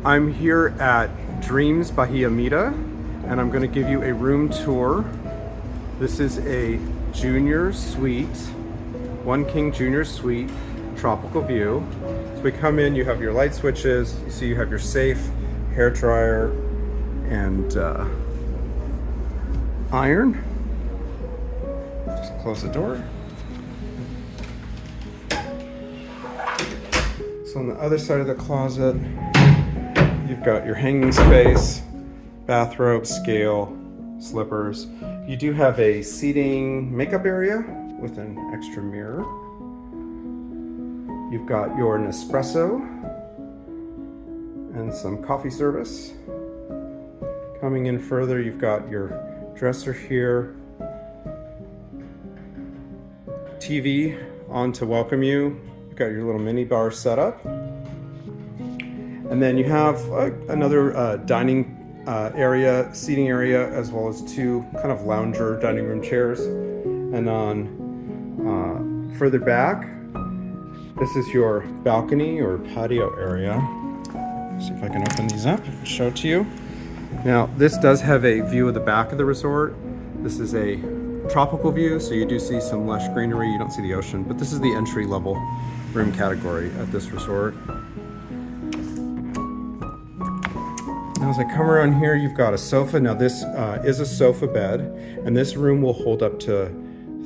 I'm here at Dreams Bahia Mita, and I'm going to give you a room tour. This is a junior suite, one king junior suite, tropical view. So we come in, you have your light switches, you see you have your safe, hair dryer, and iron. Just close the door. So on the other side of the closet, you've got your hanging space, bathrobe, scale, slippers. You do have a seating makeup area with an extra mirror. You've got your Nespresso and some coffee service. Coming in further, you've got your dresser here. TV on to welcome you. You've got your little mini bar set up. And then you have another dining area, seating area, as well as two kind of lounger dining room chairs. And on further back, this is your balcony or patio area. See if I can open these up and show it to you. Now, this does have a view of the back of the resort. This is a tropical view, so you do see some lush greenery. You don't see the ocean, but this is the entry-level room category at this resort. Now, as I come around here, you've got a sofa. Now, this is a sofa bed, and this room will hold up to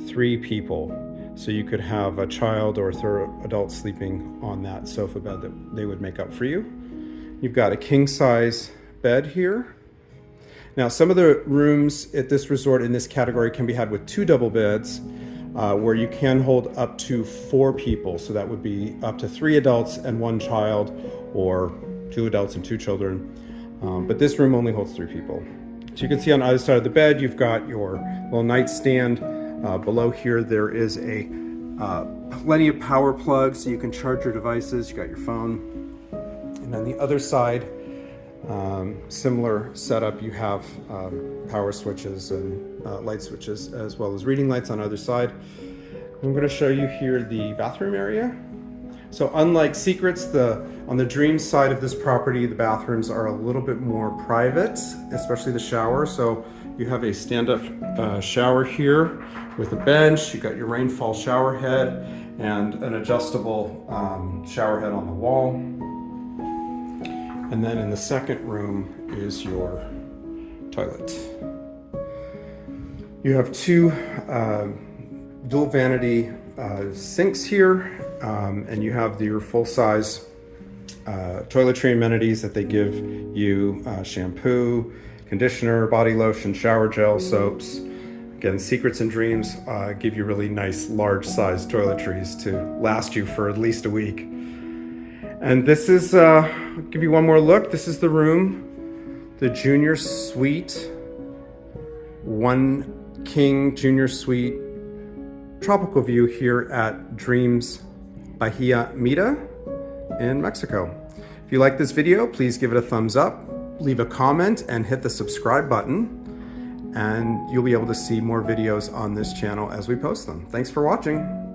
3 people. So you could have a child or a third adult sleeping on that sofa bed that they would make up for you. You've got a king-size bed here. Now, some of the rooms at this resort in this category can be had with 2 double beds, where you can hold up to 4 people. So that would be up to 3 adults and 1 child, or 2 adults and 2 children. But this room only holds 3 people. So you can see on either side of the bed, you've got your little nightstand. Below here, there is a plenty of power plugs, so you can charge your devices. You got your phone. And on the other side, similar setup. You have power switches and light switches, as well as reading lights on either side. I'm going to show you here the bathroom area. So unlike Secrets, on the Dreams side of this property, the bathrooms are a little bit more private, especially the shower. So you have a stand-up shower here with a bench. You've got your rainfall shower head and an adjustable shower head on the wall. And then in the second room is your toilet. You have 2 dual vanity sinks here, and you have your full-size toiletry amenities that they give you: shampoo, conditioner, body lotion, shower gel, soaps. Again, Secrets and Dreams give you really nice large-sized toiletries to last you for at least a week. And this is, I'll give you one more look. This is the room, the junior suite, 1 king junior suite, tropical view here at Dreams Bahia Mita in Mexico. If you like this video, please give it a thumbs up, leave a comment, and hit the subscribe button. And you'll be able to see more videos on this channel as we post them. Thanks for watching.